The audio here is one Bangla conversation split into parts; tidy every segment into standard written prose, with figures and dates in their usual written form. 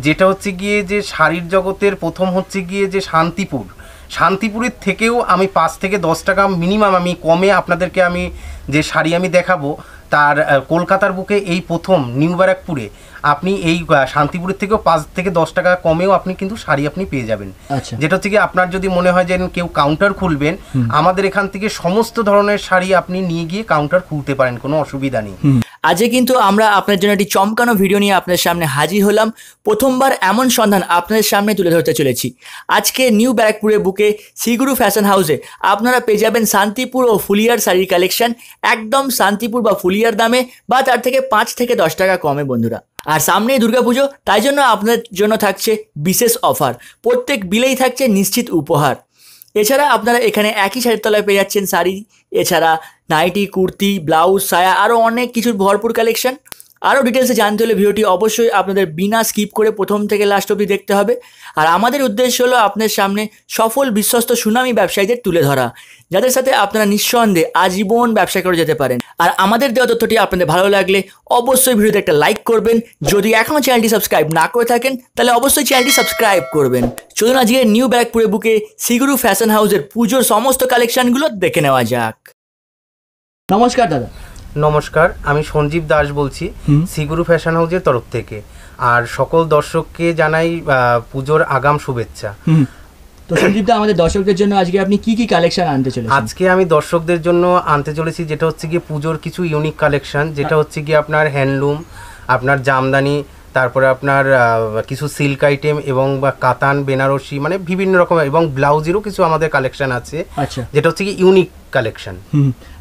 যেটা হচ্ছে গিয়ে যে শাড়ির জগতের প্রথম হচ্ছে গিয়ে যে শান্তিপুরের থেকেও আমি 5 থেকে 10 টাকা মিনিমাম আমি কমে আপনাদেরকে আমি যে শাড়ি আমি দেখাবো, তার কলকাতার বুকে এই প্রথম নিউ ব্যারাকপুরে আপনি এই শান্তিপুরের থেকেও 5 থেকে 10 টাকা কমেও আপনি কিন্তু শাড়ি আপনি পেয়ে যাবেন। যেটা হচ্ছে কি আপনার যদি মনে হয় যে কেউ কাউন্টার খুলবেন, আমাদের এখান থেকে সমস্ত ধরনের শাড়ি আপনি নিয়ে গিয়ে কাউন্টার খুলতে পারেন, কোনো অসুবিধা নেই। আজকে কিন্তু আমরা আপনার জন্য একটি চমকানো ভিডিও নিয়ে আপনার সামনে হাজির হলাম। প্রথমবার এমন সন্ধান আপনাদের সামনে তুলে ধরতে চলেছি। আজকে নিউ ব্যারাকপুরের বুকে শ্রীগুরু ফ্যাশন হাউসে আপনারা পেয়ে যাবেন শান্তিপুর ও ফুলিয়ার শাড়ির কালেকশন একদম শান্তিপুর বা ফুলিয়ার দামে, বা তার থেকে 5 থেকে 10 টাকা কমে বন্ধুরা। আর সামনেই দুর্গাপুজো, তাই জন্য আপনাদের জন্য থাকছে বিশেষ অফার, প্রত্যেক বিলেই থাকছে নিশ্চিত উপহার। এছাড়া আপনারা এখানে একই শাড়ির তলায় পেয়ে যাচ্ছেন শাড়ি, এছাড়া নাইটি, কুর্তি, ব্লাউজ, সায়া, আরও অনেক কিছুর ভরপুর কালেকশন। আরও ডিটেলসে জানতে হলে ভিডিওটি অবশ্যই আপনাদের বিনা স্কিপ করে প্রথম থেকে লাস্ট অবধি দেখতে হবে। আর আমাদের উদ্দেশ্য হলো আপনার সামনে সফল বিশ্বস্ত সুনামী ব্যবসায়ীদের তুলে ধরা, যাদের সাথে আপনারা নিঃসন্দেহে আজীবন ব্যবসা করে যেতে পারেন। আর আমাদের দেওয়া তথ্যটি আপনাদের ভালো লাগলে অবশ্যই ভিডিওতে একটা লাইক করবেন। যদি এখনও চ্যানেলটি সাবস্ক্রাইব না করে থাকেন তাহলে অবশ্যই চ্যানেলটি সাবস্ক্রাইব করবেন। চলুন আজকে নিউ ব্যারাকপুরের বুকে শ্রীগুরু ফ্যাশন হাউসের পুজোর সমস্ত কালেকশনগুলো দেখে নেওয়া যাক। নমস্কার দাদা। নমস্কার, আমি সঞ্জীব দাস বলছি শ্রীগুরু ফ্যাশন হাউসের তরফ থেকে। আর সকল দর্শককে জানাই পুজোর আগাম শুভেচ্ছা। তো সঞ্জীব দা, আমাদের দর্শকদের জন্য আজকে আপনি কি কি কালেকশন আনতে চলেছেন? আজকে আমি দর্শকদের জন্য আনতে চলেছি যেটা হচ্ছে গিয়ে পুজোর কিছু ইউনিক কালেকশন, যেটা হচ্ছে গিয়ে আপনার হ্যান্ডলুম, আপনার জামদানি, তারপরে আপনার কিছু সিল্ক আইটেম এবং বা কাতান, বেনারসি, মানে বিভিন্ন রকম, এবং ব্লাউজেরও কিছু আমাদের কালেকশন আছে। আচ্ছা, যেটা হচ্ছে কি ইউনিক কালেকশন।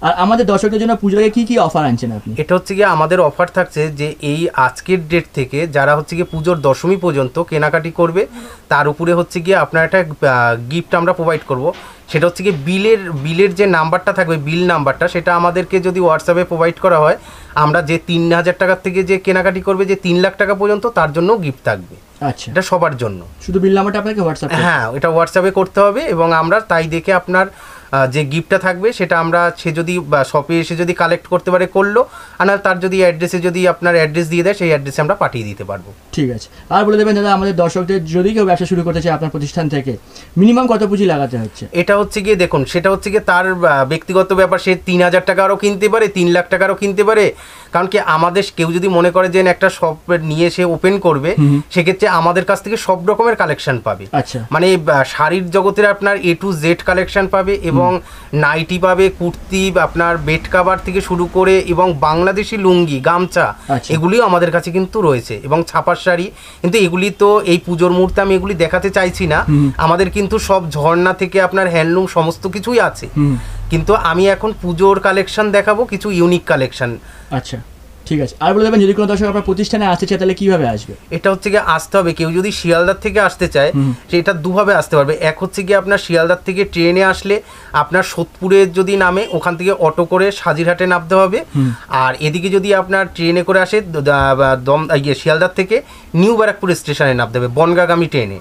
আর আমাদের দর্শকদের জন্য পুজোয় কি কি অফার আনছেন আপনি? এটা হচ্ছে গিয়ে আমাদের অফার থাকছে যে এই আজকের ডেট থেকে যারা হচ্ছে গিয়ে পুজোর দশমী পর্যন্ত কেনাকাটি করবে, তার উপরে হচ্ছে গিয়ে আপনার একটা গিফট আমরা প্রোভাইড করব। সেটা হচ্ছে গিয়ে বিলের যে নাম্বারটা থাকবে, বিল নাম্বারটা, সেটা আমাদেরকে যদি হোয়াটসঅ্যাপে প্রোভাইড করা হয়, আমরা যে 3000 টাকার থেকে যে কেনাকাটি করবে, যে 3 লাখ টাকা পর্যন্ত, তার জন্য গিফট থাকবে। আচ্ছা, এটা সবার জন্য। শুধু বিল নাম্বারটা আপনাকে হোয়াটসঅ্যাপে? হ্যাঁ, এটা হোয়াটসঅ্যাপে করতে হবে, এবং আমরা তাই দেখে আপনার যে গিফটটা থাকবে সেটা আমরা, সে যদি শপে এসে যদি কালেক্ট করতে পারে করলো, আর তার যদি অ্যাড্রেসে যদি আপনার অ্যাড্রেস দিয়ে দেয়, সেই অ্যাড্রেসে আমরা পাঠিয়ে দিতে পারবো। ঠিক আছে। আর বলে দেবেন দাদা, আমাদের দর্শকদের যদি কেউ ব্যবসা শুরু করতে চায় আপনার প্রতিষ্ঠান থেকে, মিনিমাম কত পুঁজি লাগাতে হচ্ছে? এটা হচ্ছে গিয়ে দেখুন, সেটা হচ্ছে গিয়ে তার ব্যক্তিগত ব্যাপার। সে 3000 টাকারও কিনতে পারে, 3 লাখ টাকারও কিনতে পারে। কারণ কি আমাদের কেউ যদি মনে করে যে একটা শপ নিয়ে সে ওপেন করবে, সেক্ষেত্রে আমাদের কাছ থেকে সব রকমের কালেকশন পাবে। আচ্ছা, মানে শাড়ির জগতের আপনার A to Z কালেকশন পাবে, এবং নাইটি পাবে, কুর্তি, আপনার বেড কাভার থেকে শুরু করে, এবং বাংলাদেশি লুঙ্গি, গামছা, এগুলিও আমাদের কাছে কিন্তু রয়েছে, এবং ছাপার শাড়ি। কিন্তু এগুলি তো এই পুজোর মুহূর্তে আমি এগুলি দেখাতে চাইছি না। আমাদের কিন্তু সব ঝর্ণা থেকে আপনার হ্যান্ডলুম সমস্ত কিছুই আছে, কিন্তু আমি এখন পুজোর কালেকশন দেখাবো, কিছু ইউনিক কালেকশন। আচ্ছা, ঠিক আছে। আর বলে দেবেন, যদি কোনো দর্শক আপনার প্রতিষ্ঠানে আসতে চায় তাহলে কিভাবে আসবে? এটা হচ্ছে গিয়ে আসতে হবে, কেউ যদি শিয়ালদার থেকে আসতে চায় সেটা দুভাবে আসতে পারবে। এক হচ্ছে গিয়ে আপনার শিয়ালদার থেকে ট্রেনে আসলে আপনার সোদপুরে যদি নামে, ওখান থেকে অটো করে সাজিরহাটে নামতে হবে। আর এদিকে যদি আপনার ট্রেনে করে আসে, শিয়ালদার থেকে নিউ ব্যারাকপুর স্টেশনে নামতে হবে বনগাগামী ট্রেনে।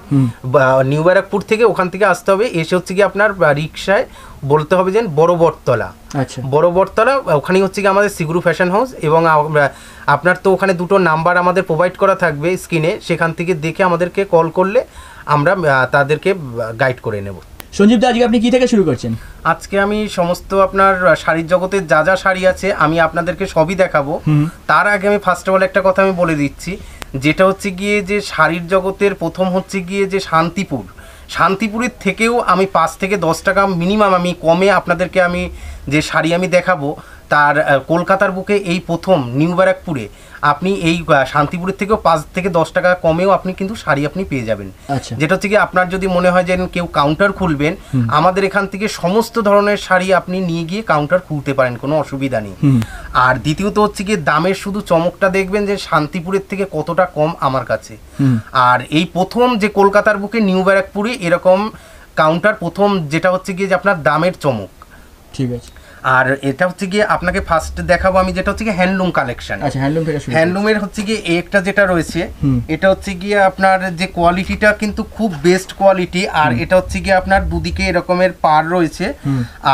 নিউ ব্যারাকপুর থেকে ওখান থেকে আসতে হবে, এসে হচ্ছে গিয়ে আপনার রিক্সায় বলতে হবে যে বড় বটতলা। আচ্ছা, বড় বটতলা, ওখানেই হচ্ছে গিয়ে আমাদের শ্রীগুরু ফ্যাশন হাউস। এবং আপনার তো ওখানে দুটো নাম্বার আমাদের প্রোভাইড করা থাকবে স্ক্রিনে, সেখান থেকে দেখে আমাদেরকে কল করলে আমরা তাদেরকে গাইড করে নেব। সঞ্জীব দা, আজকে আপনি কি থেকে শুরু করছেন? আজকে আমি সমস্ত আপনার শাড়ির জগতের যা যা শাড়ি আছে আমি আপনাদেরকে সবই দেখাবো। তার আগে আমি ফার্স্ট অফ অল একটা কথা আমি বলে দিচ্ছি, যেটা হচ্ছে গিয়ে যে শাড়ির জগতের প্রথম হচ্ছে গিয়ে যে শান্তিপুরের থেকেও আমি 5 থেকে 10 টাকা মিনিমাম আমি কমে আপনাদেরকে আমি যে শাড়ি আমি দেখাবো, তার কলকাতার বুকে এই প্রথম নিউ ব্যারাকপুরে আপনি এই শান্তিপুরের থেকেও 5 থেকে 10 টাকা কমেও আপনি কিন্তু শাড়ি আপনি পেয়ে যাবেন। যেটা হচ্ছে কি আপনার যদি মনে হয় যে কেউ কাউন্টার খুলবেন, আমাদের এখান থেকে সমস্ত ধরনের শাড়ি আপনি নিয়ে গিয়ে কাউন্টার খুলতে পারেন, কোনো অসুবিধা নেই। আর দ্বিতীয়ত হচ্ছে গিয়ে দামের শুধু চমকটা দেখবেন যে শান্তিপুরের থেকে কতটা কম আমার কাছে। আর এই প্রথম যে কলকাতার বুকে নিউ ব্যারাকপুরে এরকম কাউন্টার প্রথম, যেটা হচ্ছে গিয়ে যে আপনার দামের চমক। ঠিক আছে। আর এটা হচ্ছে গিয়ে আপনাকে ফার্স্ট দেখাবো আমি, যেটা হচ্ছে গিয়ে হ্যান্ডলুম কালেকশন। আচ্ছা, হ্যান্ডলুম থেকে শুরু। হ্যান্ডলুমের হচ্ছে গিয়ে একটা যেটা রয়েছে, এটা হচ্ছে গিয়ে আপনার যে কোয়ালিটিটা কিন্তু খুব বেস্ট কোয়ালিটি। আর এটা হচ্ছে গিয়ে আপনার দুদিকে এরকমের পার রয়েছে,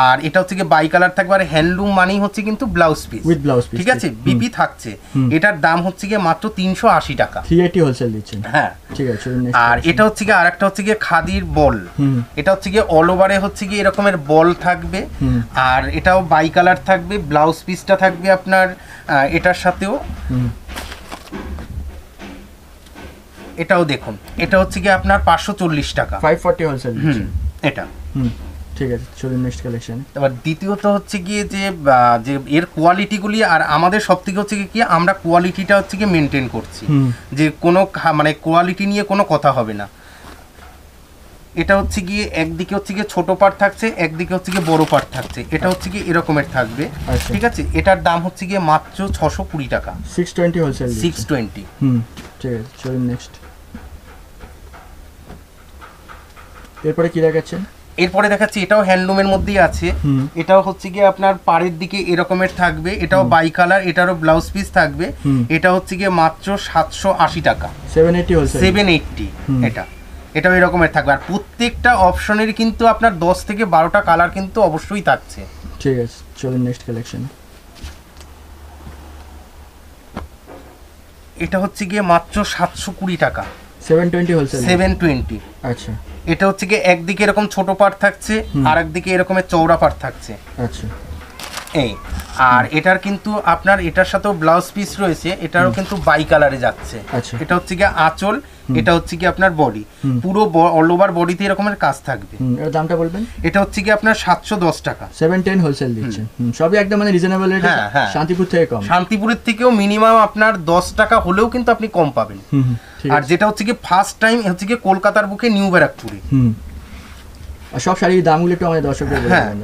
আর এটা হচ্ছে গিয়ে বাই কালার থাকবে। আর হ্যান্ডলুম মানেই হচ্ছে কিন্তু blouse piece, with blouse piece, ঠিক আছে, বিপি থাকছে। এটার দাম হচ্ছে গিয়ে মাত্র 380 টাকা, 380 হোলসেল দিচ্ছেন। হ্যাঁ, ঠিক আছে। আর এটা হচ্ছে গিয়ে আরেকটা হচ্ছে গিয়ে খাদির বল। এটা হচ্ছে গিয়ে অল ওভারে হচ্ছে গিয়ে এরকমের বল থাকবে, আর এটাও বাই কালার থাকবে। ব্লাউজ পিসটা থাকবে আপনার এটার সাথেও। এটাও দেখুন, এটা হচ্ছে গিয়ে আপনার 540 টাকা, 540 হোলসেল দিচ্ছেন এটা। ঠিক আছে, চলুন নেক্সট কালেকশন। এবার দ্বিতীয়ত হচ্ছে গিয়ে যে এর কোয়ালিটিগুলি, আর আমাদের সব থেকে হচ্ছে কি আমরা কোয়ালিটিটা হচ্ছে গিয়ে মেনটেন করছি, যে কোনো মানে কোয়ালিটি নিয়ে কোনো কথা হবে না। এটা হচ্ছে গিয়ে একদিকে হচ্ছে গিয়ে ছোট পার্ট থাকছে, একদিকে হচ্ছে গিয়ে বড় পার্ট থাকছে। এটা হচ্ছে গিয়ে এরকমের থাকবে, ঠিক আছে। এটার দাম হচ্ছে গিয়ে মাত্র 620 টাকা, 620 হোলসেল, 620। ঠিক আছে, চলুন নেক্সট। এরপরে কি দেখাচ্ছেন? এরপরে দেখাচ্ছি, এটাও হ্যান্ডলুমের মধ্যেই আছে। এটাও হচ্ছে গিয়ে আপনার পাড়ের দিকে এরকমের থাকবে, এটাও বাই কালার, এটারও ব্লাউজ পিস থাকবে। এটা হচ্ছে গিয়ে মাত্র 780 টাকা, 780 হোলসেল, 780। এটাও এরকমের থাকবে। আর প্রত্যেকটা অপশনের কিন্তু আপনার 10 থেকে 12টা কালার কিন্তু অবশ্যই থাকছে। ঠিক আছে, চলুন নেক্সট কালেকশন। এটা হচ্ছে গিয়ে মাত্র 720 টাকা, 720 হোলসেল, 720। আচ্ছা। এটা হচ্ছে গিয়ে একদিকে এরকম ছোট পার্ট থাকছে, আর একদিকে এরকমের চওড়া পার্ট থাকছে, আচ্ছা। এই আর এটার কিন্তু আপনার এটার সাথেও ব্লাউজ পিস রয়েছে, এটারও কিন্তু বাই কালারে যাচ্ছে। আচ্ছা। এটা হচ্ছে গিয়ে আঁচল, এটা হচ্ছে কি আপনার বডি, পুরো অল ওভার বডিতে এরকমের কাজ থাকবে। এর দামটা বলবেন? এটা হচ্ছে কি আপনার 710 টাকা, 710 হোলসেল দিচ্ছেন। সবই একদম মানে রিজনেবল রেট, শান্তিপুর থেকে কম। শান্তিপুরের থেকেও মিনিমাম আপনার 10 টাকা হলেও কিন্তু আপনি কম পাবেন। আর যেটা হচ্ছে কি ফার্স্ট টাইম হচ্ছে কি কলকাতার বুকে নিউ ব্যারাকপুরে। আর সব শাড়ির দামগুলো একটু আমাদের দর্শকদের বলে দেন।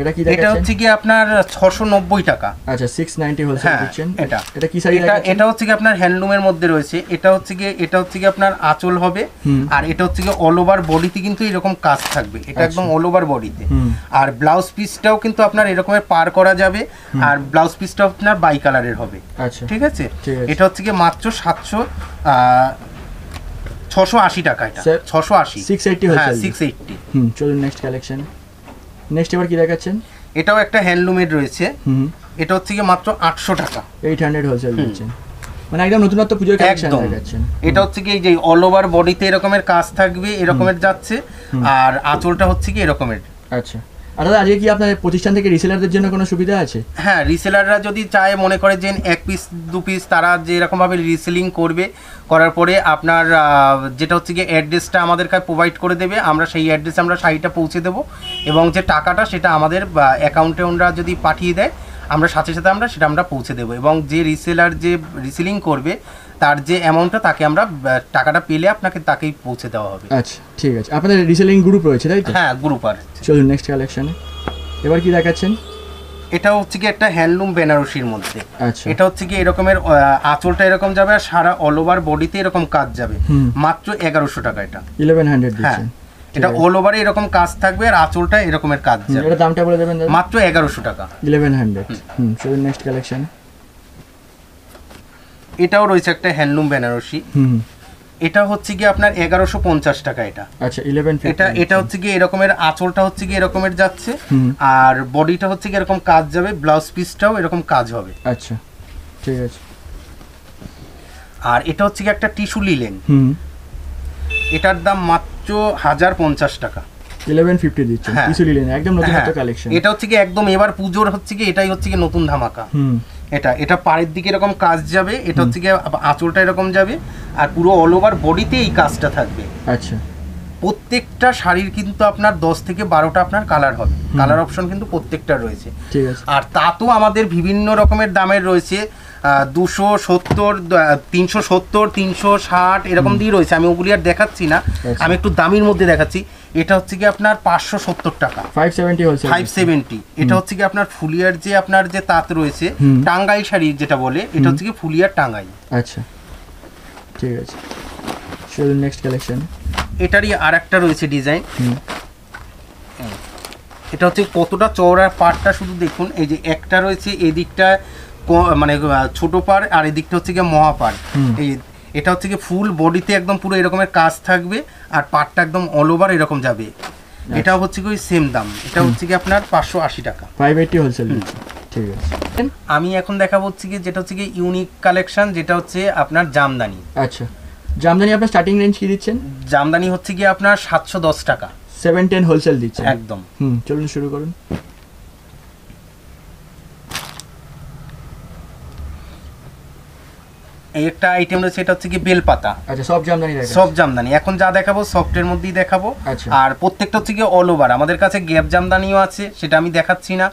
এটা কি দেখাচ্ছেন? এটা হচ্ছে কি আপনার 690 টাকা, আচ্ছা, 690 হোলসেল দিচ্ছেন। এটা কি শাড়ি? এটা হচ্ছে কি আপনার হ্যান্ডলুমের মধ্যে রয়েছে। এটা হচ্ছে কি আপনার আঁচল হবে, আর এটা হচ্ছে কি অল ওভার বডিতে কিন্তু এরকম কাজ থাকবে, এটা একদম অল ওভার বডিতে। আর ব্লাউজ পিসটাও কিন্তু আপনার এরকমের পার করা যাবে, আর ব্লাউজ পিসটাও আপনার বাই কালারের হবে, আচ্ছা, ঠিক আছে। এটা হচ্ছে কি মাত্র 680 টাকা, এটা 680, 680 হোলসেল, 680। চলুন নেক্সট কালেকশন। নেক্সট এবার কি দেখাচ্ছেন? এটাও একটা হ্যান্ডলুমের রয়েছে। এটা হচ্ছে কি মাত্র 800 টাকা, 800 হোলসেল দিচ্ছেন। মানে একদম নতুনত্ব পূজোর কালেকশন দেখাচ্ছেন। এটা হচ্ছে কি যে অল ওভার বডিতে এরকমের কাজ থাকবে, এরকমের যাচ্ছে, আর আঁচলটা হচ্ছে কি এরকমের। আচ্ছা। আর দাদা, আজকে কি আপনার প্রতিষ্ঠান থেকে রিসেলারদের জন্য কোনো সুবিধা আছে? হ্যাঁ, রিসেলাররা যদি চায়, মনে করে যে 1 পিস 2 পিস তারা যে এরকমভাবে রিসেলিং করবে, করার পরে আপনার যেটা হচ্ছে গিয়ে অ্যাড্রেসটা আমাদের কাছে প্রোভাইড করে দেবে, আমরা সেই অ্যাড্রেসে আমরা শাড়িটা পৌঁছে দেবো, এবং যে টাকাটা সেটা আমাদের অ্যাকাউন্টে ওনারা যদি পাঠিয়ে দেয়, আমরা সাথে সাথে আমরা পৌঁছে দেবো। এবং যে রিসেলার যে রিসেলিং করবে তার যে অ্যামাউন্টটা, তাকে আমরা টাকাটা পেলে তাকেই পৌঁছে দেওয়া হবে। আচ্ছা, ঠিক আছে। আপনাদের রিসেলিং গ্রুপ রয়েছে, তাই তো? হ্যাঁ, গ্রুপ আছে। চলুন নেক্সট কালেকশনে। এবার কি দেখাচ্ছেন? এটা হচ্ছে কি একটা হ্যান্ডলুম বেনারসির মধ্যে। আচ্ছা। এটা হচ্ছে কি এরকমের আঁচলটা এরকম যাবে, আর সারা অল ওভার বডিতে এরকম কাজ যাবে, মাত্র 1100 টাকা। এটা 1100 দিচ্ছেন। এটা অল ওভারে এরকম কাজ থাকবে, আর আঁচলটা এরকমের কাজ যাবে। এটা দামটা বলে দেবেন দাদা? মাত্র 1100 টাকা, 1100। চলুন নেক্সট কালেকশন। এটাও রয়েছে একটা হ্যান্ডলুম বেনারসি। এটা হচ্ছে কি আপনার 1150 টাকা। এটা আচ্ছা, 1150। এটা হচ্ছে কি এরকমের আঁচলটা হচ্ছে কি এরকমের যাচ্ছে, আর বডিটা হচ্ছে কি এরকম কাজ যাবে, ব্লাউজ পিসটাও এরকম কাজ হবে। আচ্ছা, ঠিক আছে। আর এটা হচ্ছে কি একটা টিস্যু লিলেন। এটার দাম মাত্র 1050 টাকা, 1150 দিচ্ছেন। টিস্যু লিলেন একদম নতুন কালেকশন। এটা হচ্ছে কি একদম এবার পুজোর হচ্ছে কি এটাই হচ্ছে কি নতুন ধামাকা। এটা পাড়ের দিকে এরকম কাজ যাবে, এটা হচ্ছে কি আঁচলটা এরকম যাবে, আর পুরো অল ওভার বডিতে এই কাজটা থাকবে। আচ্ছা। প্রত্যেকটা শাড়ির কিন্তু আপনার 10 থেকে 12টা আপনার কালার হবে, কালার অপশন কিন্তু প্রত্যেকটা রয়েছে, ঠিক আছে। আর তা তো আমাদের বিভিন্ন রকমের দামের রয়েছে, 270, 370, 360 এরকম দিয়ে রয়েছে। আমি ওগুলি আর দেখাচ্ছি না, আমি একটু দামির মধ্যে দেখাচ্ছি। এটা হচ্ছে কি আপনার 570 টাকা, 570 হোলসেল, 570। এটা হচ্ছে কি আপনার ফুলিয়ার যে আপনার যে তাঁত রয়েছে, টাঙ্গাইল শাড়ি যেটা বলে, এটা হচ্ছে কি ফুলিয়ার টাঙ্গাইল। আচ্ছা, ঠিক আছে। চলুন নেক্সট কালেকশন। এটারই আর একটা রয়েছে ডিজাইন। এটা হচ্ছে কতটা চওড়া পাড়টা শুধু দেখুন, এই যে একটা রয়েছে এদিকটা মানে ছোট পাড় আর এদিকটা হচ্ছে গিয়ে মহাপাড়। এই এটা হচ্ছে গিয়ে ফুল বডিতে একদম পুরো এরকমের কাজ থাকবে আর পাড়টা একদম অল ওভার এরকম যাবে। এটা হচ্ছে কি সেম দাম, এটা হচ্ছে কি আপনার 580 টাকা, 580 হোলসেল। ঠিক আছে, আমি এখন দেখাবো হচ্ছে কি যেটা হচ্ছে কি ইউনিক কালেকশন, যেটা হচ্ছে আপনার জামদানি। আচ্ছা, জামদানি আপনার স্টার্টিং রেঞ্জ কি দিচ্ছেন? জামদানি হচ্ছে কি আপনার 710 টাকা, 710 হোলসেল দিচ্ছেন একদম। চলুন শুরু করুন। এই একটা আইটেম রয়েছে, এটা হচ্ছে কি বেলপাতা। আচ্ছা, সব জামদানি দেখাবো? সব জামদানি, এখন যা দেখাবো সফটের মধ্যেই দেখাবো। আচ্ছা। আর প্রত্যেকটা হচ্ছে কি অল ওভার, আমাদের কাছে গ্যাপ জামদানিও আছে, সেটা আমি দেখাচ্ছি না।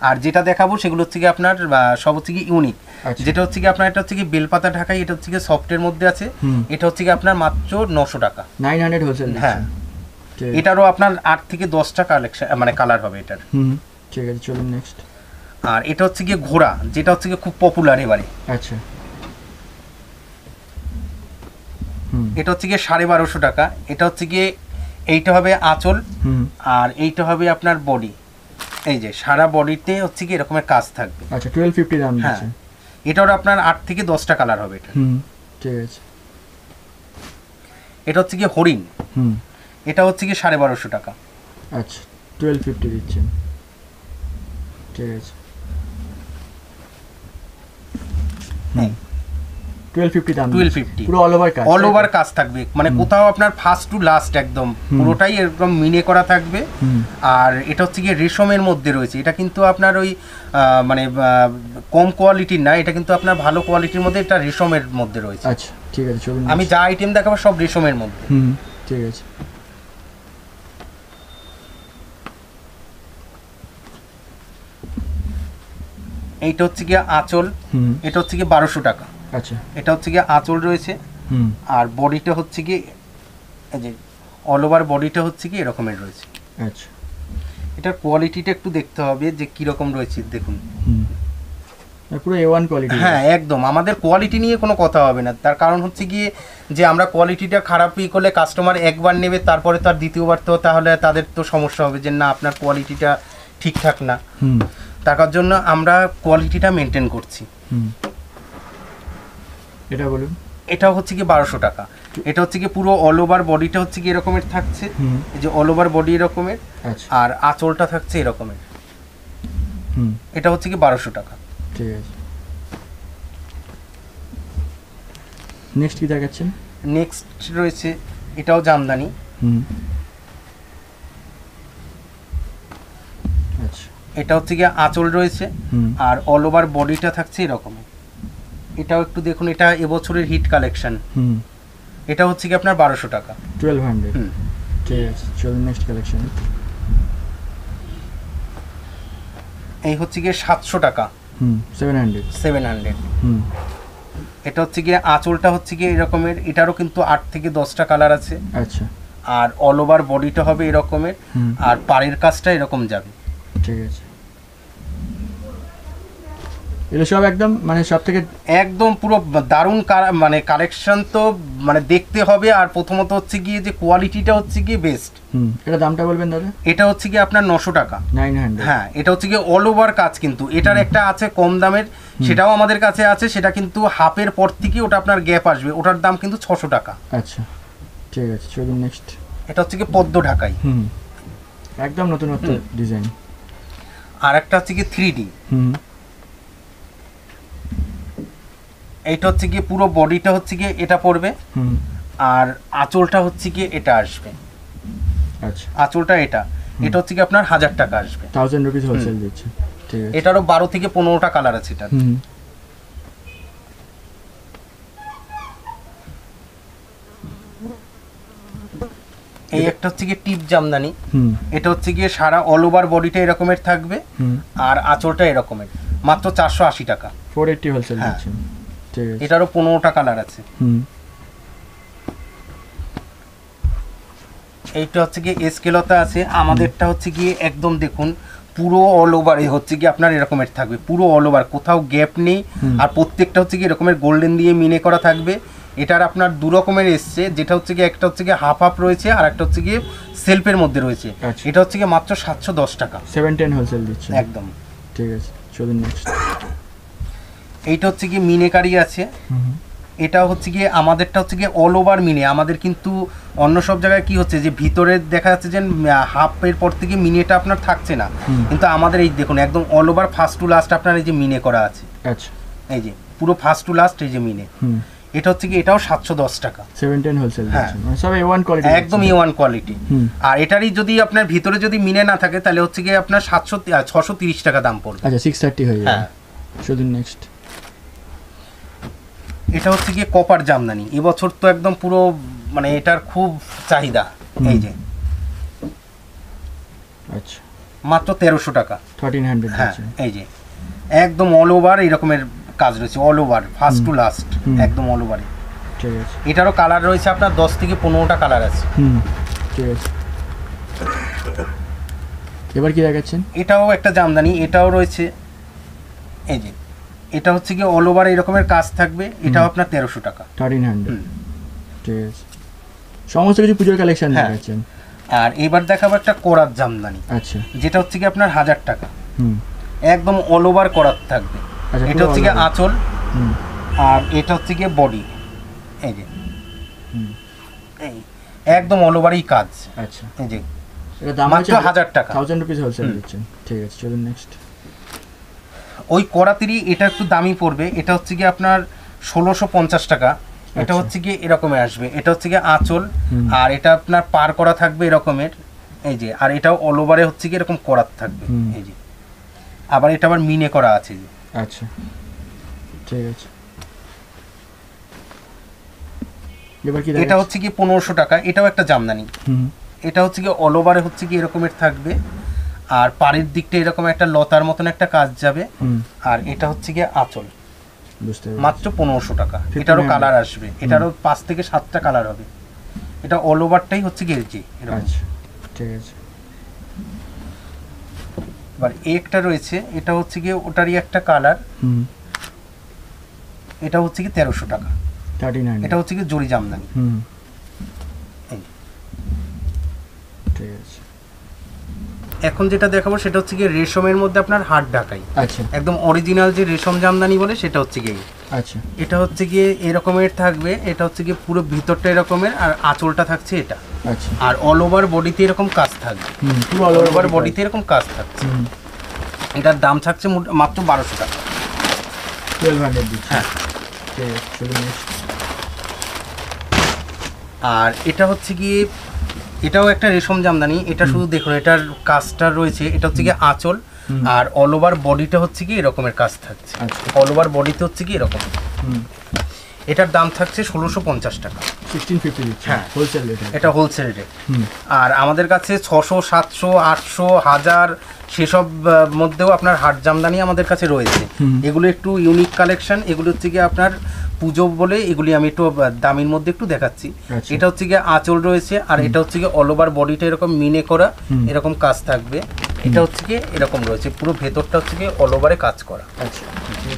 আর যেটা দেখাবো সেগুলো হচ্ছে কি আপনার সব হচ্ছে কি ইউনিক। যেটা হচ্ছে কি আপনার এটা হচ্ছে কি বেলপাতা ঢাকাই, এটা হচ্ছে কি সফটের মধ্যে আছে। এটা হচ্ছে কি আপনার মাত্র 900 টাকা, 900 হোলসেল। হ্যাঁ, এটারও আপনার 8 থেকে 10টা কালেকশন মানে কালার হবে এটার। ঠিক আছে, চলুন নেক্সট। আর এটা হচ্ছে কি ঘোড়া, যেটা হচ্ছে কি খুব পপুলার এবারে। আচ্ছা, এটা হচ্ছে গিয়ে 1250 টাকা। এটা হচ্ছে গিয়ে এইটা হবে আঁচল আর এইটা হবে আপনার বডি। এই যে সারা বডিতে হচ্ছে কি এরকমের কাজ থাকবে। আচ্ছা, 1250 দাম হ্যাঁ, আছে। এটার আপনার 8 থেকে 10টা কালার হবে এটা। ঠিক আছে। এটা হচ্ছে গিয়ে হরিণ, এটা হচ্ছে গিয়ে 1250 টাকা। আচ্ছা, 1250 দিচ্ছেন। ঠিক আছে, 1250 দাম। 1250 পুরো অল ওভার কাজ, অল ওভার কাজ থাকবে, মানে কোথাও আপনার ফার্স্ট টু লাস্ট একদম পুরোটাই একদম মিনে করা থাকবে। আর এটা হচ্ছে গিয়ে রেশমের মধ্যে রয়েছে, এটা কিন্তু আপনার ওই মানে কম কোয়ালিটির না, এটা কিন্তু আপনার ভালো কোয়ালিটির মধ্যে, এটা রেশমের মধ্যে রয়েছে। আচ্ছা, ঠিক আছে, চলুন। আমি যা আইটেম দেখাবো সব রেশমের মধ্যে। ঠিক আছে। এইটা হচ্ছে গিয়ে আঁচল, এটা হচ্ছে গিয়ে 1200 টাকা। আচ্ছা, এটা হচ্ছে গিয়ে আঁচল রয়েছে। আর বডিটা হচ্ছে গিয়ে এই যে অল ওভার বডিটা হচ্ছে কি এরকমের রয়েছে। আচ্ছা, এটার কোয়ালিটিটা একটু দেখতে হবে যে কি রকম রয়েছে, দেখুন পুরো A1 কোয়ালিটি। হ্যাঁ, একদম, আমাদের কোয়ালিটি নিয়ে কোনো কথা হবে না। তার কারণ হচ্ছে গিয়ে যে আমরা কোয়ালিটিটা খারাপ করলে কাস্টমার একবার নেবে, তারপরে তো আর দ্বিতীয়বার তো তাহলে তাদের তো সমস্যা হবে যে না আপনার কোয়ালিটিটা ঠিকঠাক না। তার জন্য আমরা কোয়ালিটিটা মেনটেন করছি। এটা বলুন। এটা হচ্ছে কি 1200 টাকা। এটা হচ্ছে কি পুরো অল ওভার বডিটা হচ্ছে কি এরকমের থাকছে, এই যে অল ওভার বডি এরকমের। আর আঁচলটা থাকছে এরকমের। এটা হচ্ছে কি 1200 টাকা। ঠিক আছে, নেক্সট কি দেখাচ্ছেন? নেক্সট রয়েছে, এটাও জামদানি। আচ্ছা, এটা হচ্ছে কি আঁচল রয়েছে আর অল ওভার বডিটা থাকছে এরকমের। এটাও একটু দেখুন, এটা এবছরের হিট কালেকশন। এটা হচ্ছে কি আপনার 1200 টাকা, 1200। ঠিক আছে, চলুন নেক্সট কালেকশন। এই হচ্ছে গিয়ে 700 টাকা, 700। এটা হচ্ছে গিয়ে আঁচলটা হচ্ছে গিয়ে এরকমের, এটারও কিন্তু 8 থেকে 10টা কালার আছে। আচ্ছা, আর অল ওভার বডিটা হবে এরকমের আর পাড়ের কাজটা এরকম যাবে। ঠিক আছে, এটা সব একদম মানে সব থেকে একদম পুরো দারুণ মানে কালেকশন তো মানে দেখতে হবে। আর প্রথমত হচ্ছে গিয়ে যে কোয়ালিটিটা হচ্ছে গিয়ে বেস্ট। এটা দামটা বলবেন দাদা? এটা হচ্ছে গিয়ে আপনার 900 টাকা, 900। হ্যাঁ, এটা হচ্ছে গিয়ে অল ওভার কাজ, কিন্তু এটার একটা আছে কম দামের, সেটাও আমাদের কাছে আছে। সেটা কিন্তু হাফের পর থেকে ওটা আপনার গ্যাপ আসবে, ওটার দাম কিন্তু 600 টাকা। আচ্ছা, ঠিক আছে, চলুন নেক্সট। এটা হচ্ছে গিয়ে পদ্ম ঢাকাই, একদম নতুনত্ব ডিজাইন। আর একটা হচ্ছে গিয়ে 3D। এইটা হচ্ছে গিয়ে পুরো বডিটা হচ্ছে গিয়ে এটা পড়বে আর আঁচলটা হচ্ছে গিয়ে এটা আসবে। আচ্ছা, আঁচলটা এটা হচ্ছে গিয়ে আপনার 1000 টাকা আসবে, 1000 রুপিস হোলসেল দিচ্ছে। ঠিক আছে, এটারও 12 থেকে 15টা কালার আছে এটা। এই একটা হচ্ছে গিয়ে টিপ জামদানি। এটা হচ্ছে গিয়ে সারা অল ওভার বডিটা এরকমের থাকবে আর আঁচলটা এরকমের, মাত্র 480 টাকা, 480 হোলসেল দিচ্ছেন। ঠিক আছে, এটারও 15টা কালার আছে। এইটা হচ্ছে গিয়ে স্কেলতা আছে, আমাদেরটা হচ্ছে গিয়ে একদম দেখুন পুরো অল ওভার হচ্ছে গিয়ে আপনার এরকমের থাকবে, পুরো অল ওভার, কোথাও গ্যাপ নেই। আর প্রত্যেকটা হচ্ছে গিয়ে এরকমের গোল্ডেন দিয়ে মিনে করা থাকবে। এটার আপনার দু রকমের এসছে, যেটা হচ্ছে গিয়ে একটা হচ্ছে গিয়ে হাফ হাফ রয়েছে আর একটা হচ্ছে গিয়ে সেলফের মধ্যে রয়েছে, আচ্ছা। এটা হচ্ছে গিয়ে মাত্র 710 টাকা। 710 হোলসেল দিচ্ছেন একদম ঠিক আছে। চলুন নেক্সট। এইটা হচ্ছে গিয়ে মিনেকারি আছে, এটা হচ্ছে গিয়ে আমাদেরটা হচ্ছে গিয়ে অল ওভার মিনে। আমাদের কিন্তু অন্য সব জায়গায় কি হচ্ছে যে ভিতরে দেখা যাচ্ছে যে হাফের পর থেকে মিনেটা আপনার থাকছে না, কিন্তু আমাদের এই দেখুন একদম all over first to last আপনার এই যে মিনে করা আছে। আচ্ছা এই যে পুরো ফার্স্ট টু লাস্ট এই যে মিনে, এটা হচ্ছে কি এটাও 710 টাকা। 710 হোলসেল হ্যাঁ। দিচ্ছেন, মানে সব A1 কোয়ালিটি একদম A1 কোয়ালিটি। আর এটারই যদি আপনার ভিতরে যদি মিনে না থাকে তাহলে হচ্ছে গিয়ে আপনার 630 টাকা দাম পড়বে। আচ্ছা 630 হয়ে যাবে। হ্যাঁ। চলুন নেক্সট। এটা হচ্ছে গিয়ে কপার জামদানি, এবছর তো একদম পুরো মানে এটার খুব চাহিদা। এই যে আচ্ছা মাত্র 1300 টাকা। 1300 হ্যাঁ দিচ্ছেন। এই যে একদম অল ওভার এরকমের কাজ রয়েছে, all over first to last একদম অল ওভারে। ঠিক আছে। এটারও কালার রয়েছে আপনার 10 থেকে 15টা কালার আছে। ঠিক আছে। এবার কি দেখাচ্ছেন? এটাও একটা জামদানি, এটাও রয়েছে। এই যে এটা হচ্ছে কি অল ওভার এরকমের কাজ থাকবে, এটাও আপনার 1300 টাকা। 1300 ঠিক আছে। সমস্ত কিছু পুজোর কালেকশন হ্যাঁ। দেখাচ্ছেন। আর এবার দেখাবো একটা করাত জামদানি, আচ্ছা যেটা হচ্ছে কি আপনার 1000 টাকা। হুম একদম অল ওভার করাত থাকবে। আচ্ছা, এটা হচ্ছে কি আঁচল, হুম আর এটা হচ্ছে কি বডি। এই যে এই একদম অল ওভারই কাজ। আচ্ছা এই যে এটা দাম মাত্র 1000 টাকা। 1000 রুপিস হোলসেল দিচ্ছেন। ঠিক আছে চলুন নেক্সট। ওই করাতেরই এটা একটু দামি পড়বে, এটা হচ্ছে কি আপনার 1650 টাকা। এটা আচ্ছা। হচ্ছে কি এরকমের আসবে, এটা হচ্ছে কি আঁচল, আর এটা আপনার পার করা থাকবে এরকমের। এই যে আর এটাও অল ওভারে হচ্ছে কি এরকম করাত থাকবে। এই যে আবার এটা আবার মিনে করা আছে যে। আচ্ছা ঠিক আছে। এবার কি এটা হচ্ছে কি 1500 টাকা, এটাও একটা জামদানি। এটা হচ্ছে কি অল ওভারে হচ্ছে কি এরকমের থাকবে, আর পাড়ের দিকটা এরকম একটা লতার মতন একটা কাজ যাবে, আর এটা হচ্ছে কি আঁচল। বুঝতে পেরেছি। মাত্র 1500 টাকা। এটারও কালার আসবে, এটারও 5 থেকে 7টা কালার হবে। এটা অল ওভারটাই হচ্ছে কি এই যে এরকম। আচ্ছা ঠিক আছে। এবার একটা রয়েছে, এটা হচ্ছে কি ওটারই একটা কালার, এটা হচ্ছে কি 1300 টাকা। 1300 এটা হচ্ছে কি জরি জামদানি। এই। ঠিক আছে। এখন যেটা দেখাবো সেটা হচ্ছে কি রেশমের মধ্যে আপনার হাত ঢাকাই, আচ্ছা একদম অরিজিনাল যে রেশম জামদানি বলে সেটা হচ্ছে কি। আচ্ছা এটা হচ্ছে গিয়ে এরকমের থাকবে, এটা হচ্ছে গিয়ে পুরো ভিতরটা এরকমের, আর আঁচলটা থাকছে এটা। আচ্ছা আর অল ওভার বডিতে এরকম কাজ থাকবে, পুরো অল ওভার বডিতে এরকম কাজ থাকছে। এটার দাম থাকছে মাত্র 1200 টাকা। 1200 দিচ্ছেন। হ্যাঁ। ঠিক আছে চলুন নেক্সট। আর এটা হচ্ছে গিয়ে এটাও একটা রেশম জামদানি। এটা শুধু দেখুন এটার কাজটা রয়েছে, এটা হচ্ছে গিয়ে আঁচল, আর অল ওভার বডিটা হচ্ছে কি এরকমের কাজ থাকছে। অল ওভার বডিতে হচ্ছে কি এরকম। এটার দাম থাকছে 1650 টাকা। 1650 দিচ্ছেন। হ্যাঁ। Wholesale rate. এটা হোলসেল রেট। আর আমাদের কাছে 600, 700, 800, 1000 সেসব মধ্যেও আপনার হাট জামদানি আমাদের কাছে রয়েছে। এগুলো একটু ইউনিক কালেকশন, এগুলো হচ্ছে গিয়ে আপনার পুজো বলে এগুলি আমি একটু দামের মধ্যে একটু দেখাচ্ছি। আচ্ছা। এটা হচ্ছে গিয়ে আঁচল রয়েছে, আর এটা হচ্ছে গিয়ে অল ওভার বডিটা এরকম মিনে করা এরকম কাজ থাকবে। এটা হচ্ছে গিয়ে এরকম রয়েছে, পুরো ভেতরটা হচ্ছে গিয়ে অল ওভারে কাজ করা। আচ্ছা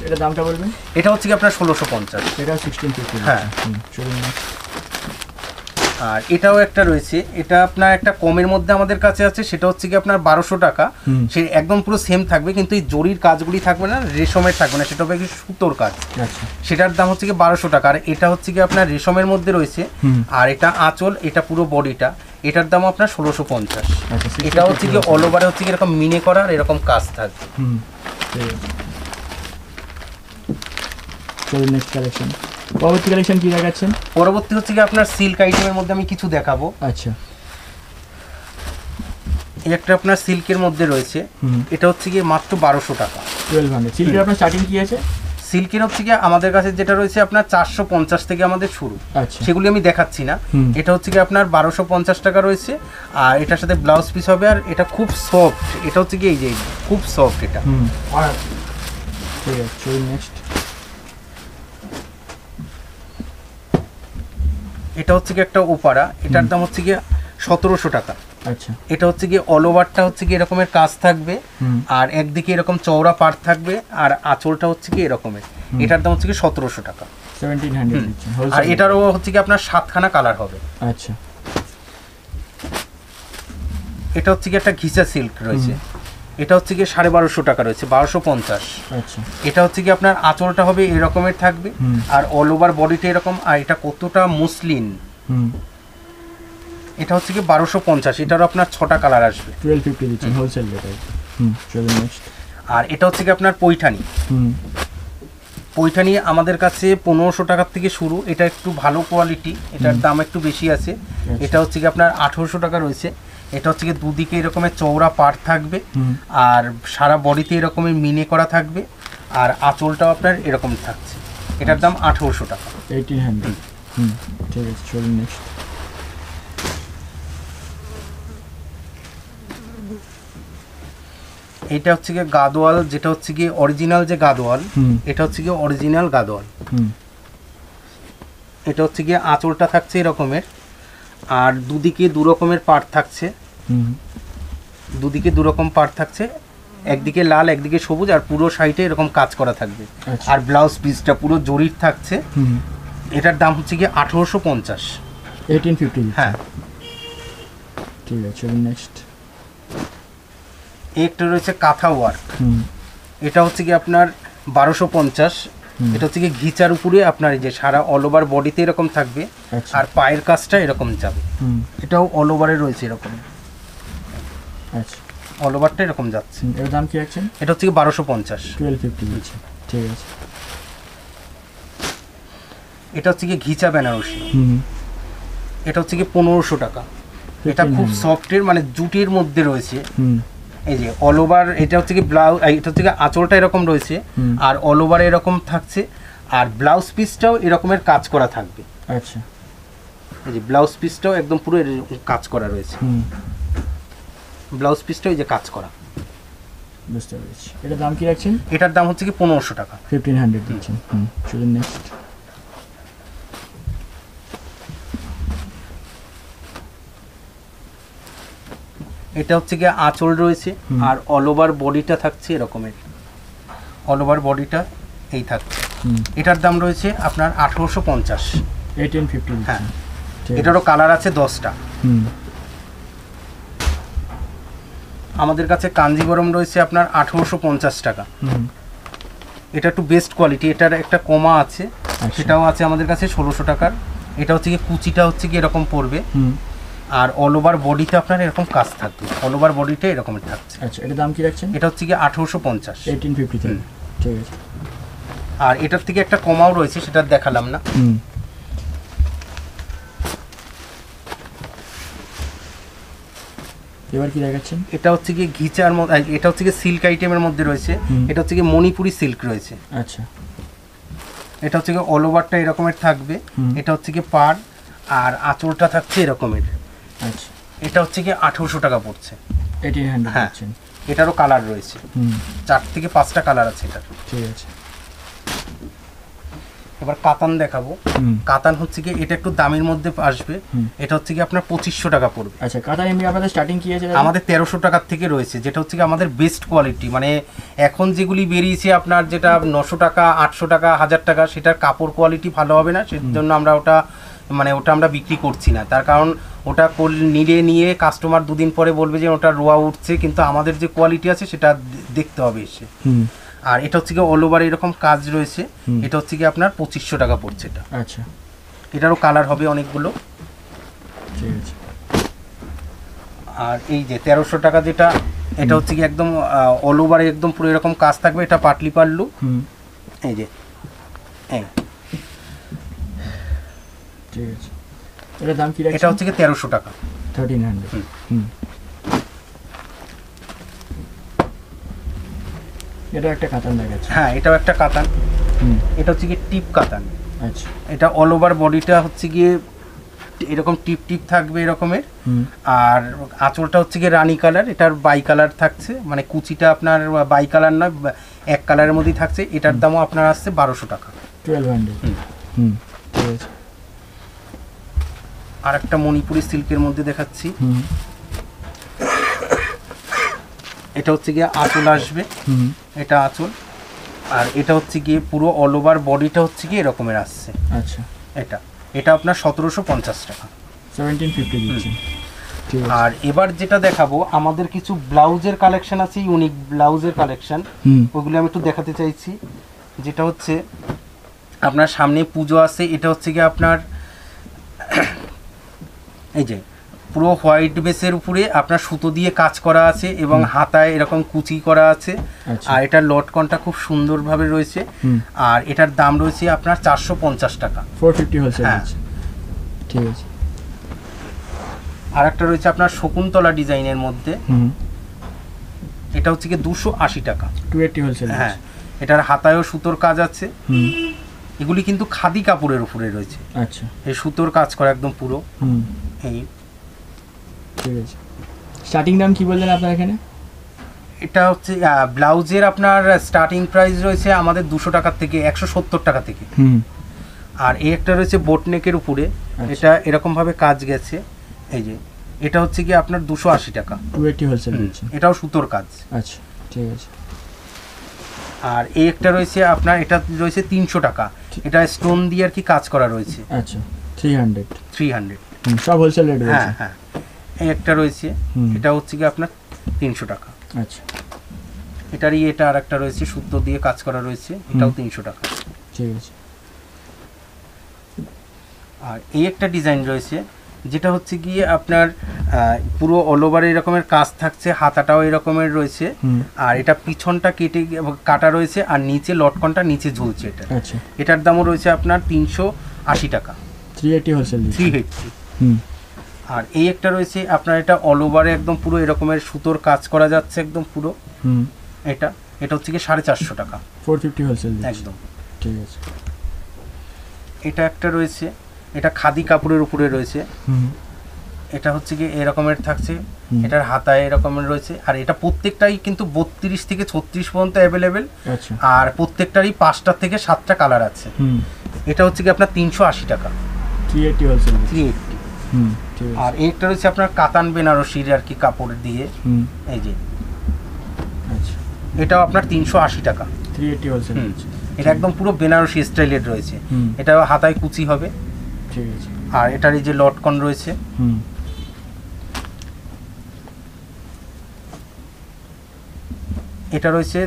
এটা দামটা বলবেন? এটা হচ্ছে গিয়ে আপনার 1650। এটা 1650। হ্যাঁ। চলুন নেক্সট। আর এটাও একটা রয়েছে, এটা আপনার একটা কমের মধ্যে আমাদের কাছে আছে, সেটা হচ্ছে কি আপনার 1200 টাকা। সে একদম পুরো সেম থাকবে, কিন্তু এই জরির কাজগুলি থাকবে না, রেশমের থাকবে না, সেটা হবে কি সুতোর কাজ। আচ্ছা সেটার দাম হচ্ছে কি 1200 টাকা। আর এটা হচ্ছে কি আপনার রেশমের মধ্যে রয়েছে, আর এটা আঁচল, এটা পুরো বডিটা, এটার দাম আপনার 1650। আচ্ছা, এটা হচ্ছে কি অল ওভারে হচ্ছে কি এরকম মিনে করা আর এরকম কাজ থাকবে। ঠিক আছে চলুন নেক্সট কালেকশন। পরবর্তী কালেকশন কি দেখাচ্ছেন? পরবর্তী হচ্ছে কি আপনার সিল্ক আইটেমের মধ্যে আমি কিছু দেখাবো। আচ্ছা এই একটা আপনার সিল্কের মধ্যে রয়েছে, এটা হচ্ছে কি মাত্র 1200 টাকা। 1200। সিল্কের আপনার স্টার্টিং কি আছে? সিল্কের হচ্ছে কি আমাদের কাছে যেটা রয়েছে আপনার 450 থেকে আমাদের শুরু। আচ্ছা সেগুলি আমি দেখাচ্ছি না। এটা হচ্ছে কি আপনার 1250 টাকা রয়েছে, আর এটার সাথে ব্লাউজ পিস হবে, আর এটা খুব সফট। এটা হচ্ছে কি এই যে খুব সফট এটা। ঠিক আছে চলুন নেক্সট। এটা হচ্ছে কি একটা ওপারা, এটার দাম হচ্ছে কি 1700 টাকা। আচ্ছা এটা হচ্ছে কি অল ওভারটা হচ্ছে কি এরকমের কাজ থাকবে, আর একদিকে এরকম চওড়া পাড় থাকবে, আর আঁচলটা হচ্ছে কি এরকমের। এটার দাম হচ্ছে কি 1700 টাকা। 1700 দিচ্ছেন। আর এটারও হচ্ছে কি আপনার 7খানা কালার হবে। আচ্ছা এটা হচ্ছে কি একটা ঘিচা সিল্ক রয়েছে, এটা হচ্ছে কি 1250 টাকা রয়েছে, 1250। আচ্ছা, এটা হচ্ছে কি আপনার আঁচলটা হবে এরকমের থাকবে, আর অল ওভার বডিটা এরকম। আর এটা কতটা মসলিন, এটা হচ্ছে কি 1250, এটারও আপনার 6টা কালার আসবে। 1250 দিচ্ছেন হোলসেল রেটে। চলুন নেক্সট। আর এটা হচ্ছে কি আপনার পৈঠানি। পৈঠানি আমাদের কাছে 1500 টাকার থেকে শুরু, এটা একটু ভালো কোয়ালিটি, এটার দাম একটু বেশি আছে। এটা হচ্ছে কি আপনার 1800 টাকা রয়েছে। এটা হচ্ছে কি দুদিকে এরকমের চওড়া পাড় থাকবে, আর সারা বডিতে এরকমের মিনে করা থাকবে, আর আঁচলটাও আপনার এরকম থাকছে। এটার দাম 1800 টাকা। 1800। ঠিক আছে, চলুন নেক্সট। এটা হচ্ছে কি গাদোয়াল, যেটা হচ্ছে কি অরিজিনাল যে গাদোয়াল, এটা হচ্ছে কি অরিজিনাল গাদোয়াল। এটা হচ্ছে কি আঁচলটা থাকছে এরকমের, আর দুদিকে দু রকমের পাড় থাকছে, দুদিকে দু রকম পাড় থাকছে, একদিকে লাল একদিকে সবুজ, আর পুরো সাইডে এরকম কাজ করা থাকবে। আর ব্লাউজ পিসটা পুরো জরির থাকছে। এটার দাম হচ্ছে কি 1850। 1850। হ্যাঁ, ঠিক আছে, চলুন নেক্সট। একটা রয়েছে কাঁথা ওয়ার্ক, এটা হচ্ছে কি আপনার 1250। এটা হচ্ছে কি ঘিচার উপরে আপনার এই যে সারা অল ওভার বডিতে এরকম থাকবে, আর পায়ের কাজটা এরকম যাবে। এটাও অল ওভারে রয়েছে এরকম, আচ্ছা, অল ওভারটা এরকম যাচ্ছে। এর দাম কি রাখছেন? এটা হচ্ছে কি 1250। 1250 দিচ্ছেন, ঠিক আছে। এটা হচ্ছে কি ঘিচা বেনারসি, এটা হচ্ছে কি 1500 টাকা। এটা খুব সফটের, মানে জুটের মধ্যে রয়েছে। এই যে অল ওভার, এটা হচ্ছে কি ব্লাউজ, এটা হচ্ছে কি আঁচলটা এরকম রয়েছে, আর অল ওভার এরকম থাকছে, আর ব্লাউজ পিসটাও এরকমের কাজ করা থাকবে। আচ্ছা, এই যে ব্লাউজ পিসটাও একদম পুরো কাজ করা রয়েছে। ব্লাউজ পিসটাও এই যে কাজ করা। বুঝতে পেরেছি। এটার দাম কি রাখছেন? এটার দাম হচ্ছে কি 1500 টাকা। 1500 দিচ্ছেন। চলুন নেক্সট। এটা হচ্ছে কি আঁচল রয়েছে, আর অল ওভার বডিটা থাকছে এরকমের, অল ওভার বডিটা এই থাকছে। এটার দাম রয়েছে আপনার 1850। 1850। হ্যাঁ, এটারও কালার আছে 10টা। আমাদের কাছে কাঞ্জিবরম রয়েছে আপনার 1850 টাকা। এটা একটু বেস্ট কোয়ালিটি, এটার একটা কমা আছে, সেটাও আছে আমাদের কাছে 1600 টাকার। এটা হচ্ছে কি কুচিটা হচ্ছে কি এরকম পড়বে, আর অল ওভার বডিতে আপনার এরকম কাজ থাকবে, অল ওভার বডিটা এরকম থাকছে। আচ্ছা, এটার দাম কি রাখছেন? এটা হচ্ছে কি 1850। 1850। ঠিক আছে। আর এটার থেকে একটা কমাও রয়েছে, সেটা দেখালাম না। এবার কি দেখাচ্ছেন? এটা হচ্ছে কি ঘিচার মধ্যে, এটা হচ্ছে কি সিল্ক আইটেমের মধ্যে রয়েছে। এটা হচ্ছে কি মণিপুরি সিল্ক রয়েছে। আচ্ছা, এটা হচ্ছে কি অল ওভারটা এরকমের থাকবে, এটা হচ্ছে কি পাড়, আর আঁচলটা থাকছে এরকমের। আচ্ছা, এটা হচ্ছে কি 1800 টাকা পড়ছে। 1800 হ্যাঁ, দিচ্ছেন। এটারও কালার রয়েছে, 4 থেকে 5টা কালার আছে এটার। ঠিক আছে। এবার কাতান দেখাবো। কাতান হচ্ছে কি এটা একটু দামের মধ্যে আসবে, এটা হচ্ছে কি আপনার 2500 টাকা পড়বে। আচ্ছা, কাতান এমনি আপনাদের স্টার্টিং কি আছে? আমাদের 1300 টাকার থেকে রয়েছে, যেটা হচ্ছে কি আমাদের বেস্ট কোয়ালিটি। মানে এখন যেগুলি বেরিয়েছে আপনার, যেটা 900 টাকা 800 টাকা 1000 টাকা, সেটার কাপড় কোয়ালিটি ভালো হবে না, সেজন্য আমরা ওটা আমরা বিক্রি করছি না। তার কারণ ওটা নিয়ে কাস্টমার দুদিন পরে বলবে যে ওটা রোয়া উঠছে, কিন্তু আমাদের যে কোয়ালিটি আছে সেটা দেখতে হবে এসে। আর এটা হচ্ছে কি অল ওভার এরকম কাজ রয়েছে, এটা হচ্ছে কি আপনার 2500 টাকা পড়ছে এটা। আচ্ছা, এটারও কালার হবে অনেকগুলো। ঠিক আছে। আর এই যে 1300 টাকা যেটা, এটা হচ্ছে কি একদম অল ওভার একদম পুরো এরকম কাজ থাকবে, এটা পাটলি পাল্লু। এই যে ঠিক আছে। এটার দাম কি রাখছেন? এটা হচ্ছে কি 1300 টাকা। 1300। এটা একটা কাতান দেখাচ্ছে। হ্যাঁ, এটাও একটা কাতান। এটা হচ্ছে কি টিপ কাতান। আচ্ছা, এটা অল ওভার বডিটা হচ্ছে গিয়ে এরকম টিপ টিপ থাকবে এরকমের, আর আঁচলটা হচ্ছে গিয়ে রানী কালার, এটার বাই কালার থাকছে, মানে কুচিটা আপনার বাই কালার নয়, এক কালারের মধ্যেই থাকছে। এটার দামও আপনার আসছে 1200 টাকা। 1200। ঠিক আছে। আর একটা মণিপুরি সিল্কের মধ্যে দেখাচ্ছি। এটা হচ্ছে গিয়ে আঁচল আসবে, এটা আঁচল, আর এটা হচ্ছে গিয়ে পুরো অল ওভার বডিটা হচ্ছে গিয়ে এরকমের আসছে। আচ্ছা, এটা আপনার 1750 টাকা। 1750 দিচ্ছেন। ঠিক আছে। আর এবার যেটা দেখাবো আমাদের কিছু ব্লাউজের কালেকশন আছে, ইউনিক ব্লাউজের কালেকশন, ওগুলো আমি একটু দেখাতে চাইছি। যেটা হচ্ছে আপনার সামনে পুজো আছে, এটা হচ্ছে কি আপনার এই যে পুরো হোয়াইট বেসের উপরে আপনার সুতো দিয়ে কাজ করা আছে এবং হাতায় এরকম কুচি করা আছে। আর এটার লটকনটা খুব সুন্দরভাবে রয়েছে। আর এটার দাম রয়েছে আপনার 450 টাকা, 450 হোলসেল আছে। ঠিক আছে। আর একটা রয়েছে আপনার শকুন্তলা ডিজাইনের মধ্যে, এটা হচ্ছে কি 280 টাকা, 280 হোলসেল। হ্যাঁ, এটার হাতায়ও সুতোর কাজ আছে। এগুলি কিন্তু খাদি কাপড়ের উপরে রয়েছে। আচ্ছা, এই সুতোর কাজ করা একদম পুরো। এই ঠিক আছে। স্টার্টিং দাম কি বললেন আপনার এখানে? এটা হচ্ছে ব্লাউজের আপনার স্টার্টিং প্রাইস রয়েছে আমাদের 200 টাকা থেকে 170 টাকা থেকে। আর এই একটা রয়েছে বোটনেকের উপরে, এটা এরকম ভাবে কাজ গেছে। এই যে এটা হচ্ছে কি আপনার 280 টাকা, 280 হোলসেল। এটাও সুতোর কাজ। আচ্ছা, ঠিক আছে। আর এই একটা রয়েছে আপনার, এটা রয়েছে 300 টাকা, এটা স্টোন দিয়ে আর কি কাজ করা রয়েছে। আচ্ছা, 300। সব হোলসেল রেট রয়েছে। হ্যাঁ হ্যাঁ। এই একটা রয়েছে, এটা হচ্ছে কি আপনার 300 টাকা। আচ্ছা, এটারই এটা আর একটা রয়েছে সুতো দিয়ে কাজ করা রয়েছে, এটাও 300 টাকা। ঠিক আছে। আর এই একটা ডিজাইন রয়েছে, যেটা হচ্ছে গিয়ে আপনার পুরো অল ওভার এরকমের কাজ থাকছে, হাতাটাও এরকমের রয়েছে। আর এটা পিছনটা কাটা রয়েছে আর নিচে লটকনটা নিচে ঝুলছে। এটা আচ্ছা, এটার দামও রয়েছে আপনার 380 টাকা, 380 হোলসেল। 380। আর এই একটা রয়েছে আপনার, এটা অল ওভারে একদম পুরো এরকমের সুতোর কাজ করা যাচ্ছে একদম পুরো। এটা হচ্ছে কি 450 টাকা, 450 হোলসেল একদম। ঠিক আছে। এটা একটা রয়েছে, এটা খাদি কাপড়ের উপরে রয়েছে। এটা হচ্ছে কি এরকমের থাকছে, এটার হাতায় এরকমের রয়েছে। আর এটা প্রত্যেকটাই কিন্তু 32 থেকে 36 পর্যন্ত অ্যাভেলেবেল। আর প্রত্যেকটারই 5টা থেকে 7টা কালার আছে। এটা হচ্ছে কি আপনার 380 টাকা, 380 হোলসেল। 380। আর একটা রয়েছে আপনার কাতান বেনারসির আর কি কাপড় দিয়ে, এই যে এটাও আপনার 380 টাকা, 380 হোলসেল। এটা একদম পুরো বেনারসি স্টাইলের রয়েছে, এটাও হাতায় কুচি হবে। ঠিক আছে। আর এটার এই যে লটকন রয়েছে, এটা রয়েছে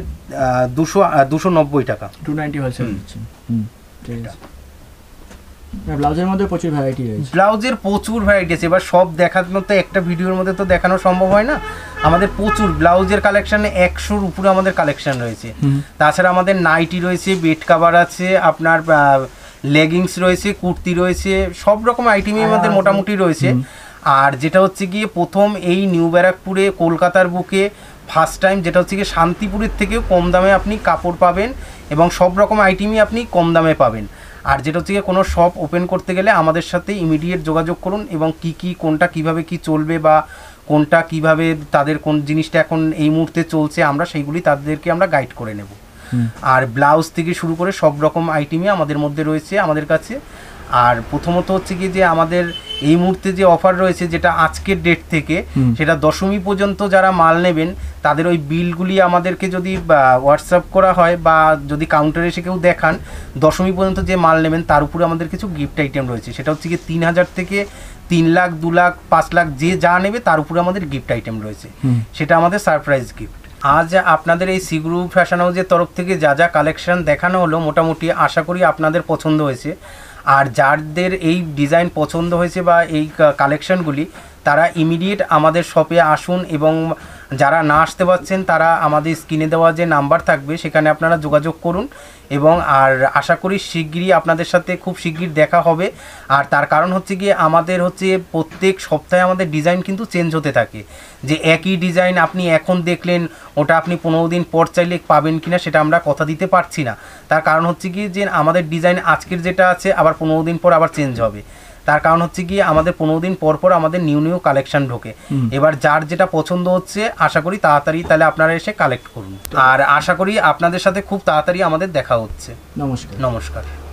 290 টাকা, 290 হোলসেল। ঠিক আছে। ব্লাউজের মধ্যে প্রচুর ভ্যারাইটি রয়েছে। ব্লাউজের প্রচুর ভ্যারাইটি আছে, এবার সব দেখানো তো একটা ভিডিওর মধ্যে তো দেখানো সম্ভব হয় না। আমাদের প্রচুর ব্লাউজের কালেকশানে 100-র উপরে আমাদের কালেকশন রয়েছে। তাছাড়া আমাদের নাইটি রয়েছে, বেড কাভার আছে, আপনার লেগিংস রয়েছে, কুর্তি রয়েছে, সব রকম আইটেমই আমাদের মোটামুটি রয়েছে। আর যেটা হচ্ছে গিয়ে প্রথম এই নিউ ব্যারাকপুরে কলকাতার বুকে ফার্স্ট টাইম, যেটা হচ্ছে গিয়ে শান্তিপুরের থেকেও কম দামে আপনি কাপড় পাবেন এবং সব রকম আইটেমই আপনি কম দামে পাবেন। আর যেটা হচ্ছে গিয়ে কোনো শপ ওপেন করতে গেলে আমাদের সাথে ইমিডিয়েট যোগাযোগ করুন এবং কোনটা কিভাবে কি চলবে বা কোনটা কিভাবে তাদের কোন জিনিসটা এখন এই মুহূর্তে চলছে, আমরা সেইগুলি তাদেরকে আমরা গাইড করে নেব। আর ব্লাউজ থেকে শুরু করে সব রকম আইটেমই আমাদের মধ্যে রয়েছে আমাদের কাছে। আর প্রথমত হচ্ছে কি যে আমাদের এই মুহূর্তে যে অফার রয়েছে, যেটা আজকের ডেট থেকে, সেটা দশমী পর্যন্ত যারা মাল নেবেন তাদের ওই বিলগুলি আমাদেরকে যদি হোয়াটসঅ্যাপ করা হয় বা যদি কাউন্টারে এসে কেউ দেখান, দশমী পর্যন্ত যে মাল নেবেন তার উপরে আমাদের কিছু গিফট আইটেম রয়েছে। সেটা হচ্ছে কি 3000 থেকে 3 লাখ, 2 লাখ, 5 লাখ যে যা নেবে তার উপরে আমাদের গিফট আইটেম রয়েছে, সেটা আমাদের সারপ্রাইজ গিফট। আজ আপনাদের এই সি গ্রুপ ফ্যাশন হাউসের তরফ থেকে যা যা কালেকশন দেখানো হলো, মোটামুটি আশা করি আপনাদের পছন্দ হয়েছে। আর যাদের এই ডিজাইন পছন্দ হয়েছে বা এই কালেকশনগুলি, তারা ইমিডিয়েট আমাদের শপে আসুন এবং যারা না আসতে পারছেন তারা আমাদের স্ক্রিনে দেওয়া যে নাম্বার থাকবে সেখানে আপনারা যোগাযোগ করুন। এবং আর আশা করি শিগগিরই আপনাদের সাথে খুব শিগগির দেখা হবে। আর তার কারণ হচ্ছে গিয়ে আমাদের হচ্ছে প্রত্যেক সপ্তাহে আমাদের ডিজাইন কিন্তু চেঞ্জ হতে থাকে। যে একই ডিজাইন আপনি এখন দেখলেন, ওটা আপনি 15 দিন পর চাইলে পাবেন কিনা সেটা আমরা কথা দিতে পারছি না। তার কারণ হচ্ছে কি যে আমাদের ডিজাইন আজকের যেটা আছে আবার 15 দিন পর আবার চেঞ্জ হবে। তার কারণ হচ্ছে কি আমাদের 15 দিন পর পর আমাদের নিউ কালেকশন ঢোকে। এবার যার যেটা পছন্দ হচ্ছে আশা করি তাড়াতাড়ি তাহলে আপনারা এসে কালেক্ট করুন। আর আশা করি আপনাদের সাথে খুব তাড়াতাড়ি আমাদের দেখা হচ্ছে। নমস্কার। নমস্কার।